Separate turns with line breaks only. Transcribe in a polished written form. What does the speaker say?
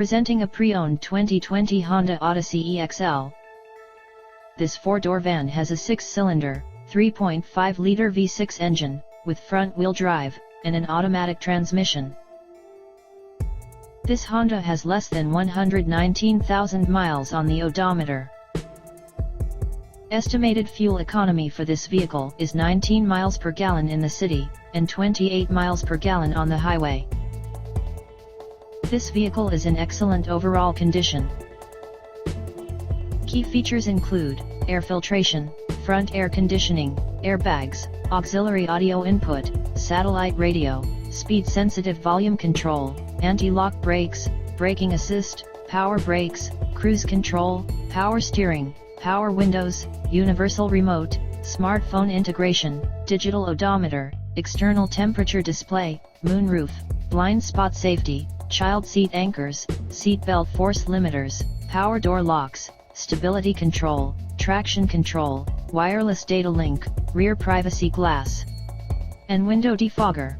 Presenting a pre-owned 2020 Honda Odyssey EXL. This four-door van has a 6-cylinder, 3.5-liter V6 engine, with front-wheel drive, and an automatic transmission. This Honda has less than 119,000 miles on the odometer. Estimated fuel economy for this vehicle is 19 miles per gallon in the city, and 28 miles per gallon on the highway. This vehicle is in excellent overall condition. Key features include air filtration, front air conditioning, airbags, auxiliary audio input, satellite radio, speed-sensitive volume control, anti-lock brakes, braking assist, power brakes, cruise control, power steering, power windows, universal remote, smartphone integration, digital odometer, external temperature display, moonroof, blind spot safety, child seat anchors, seat belt force limiters, power door locks, stability control, traction control, wireless data link, rear privacy glass, and window defogger.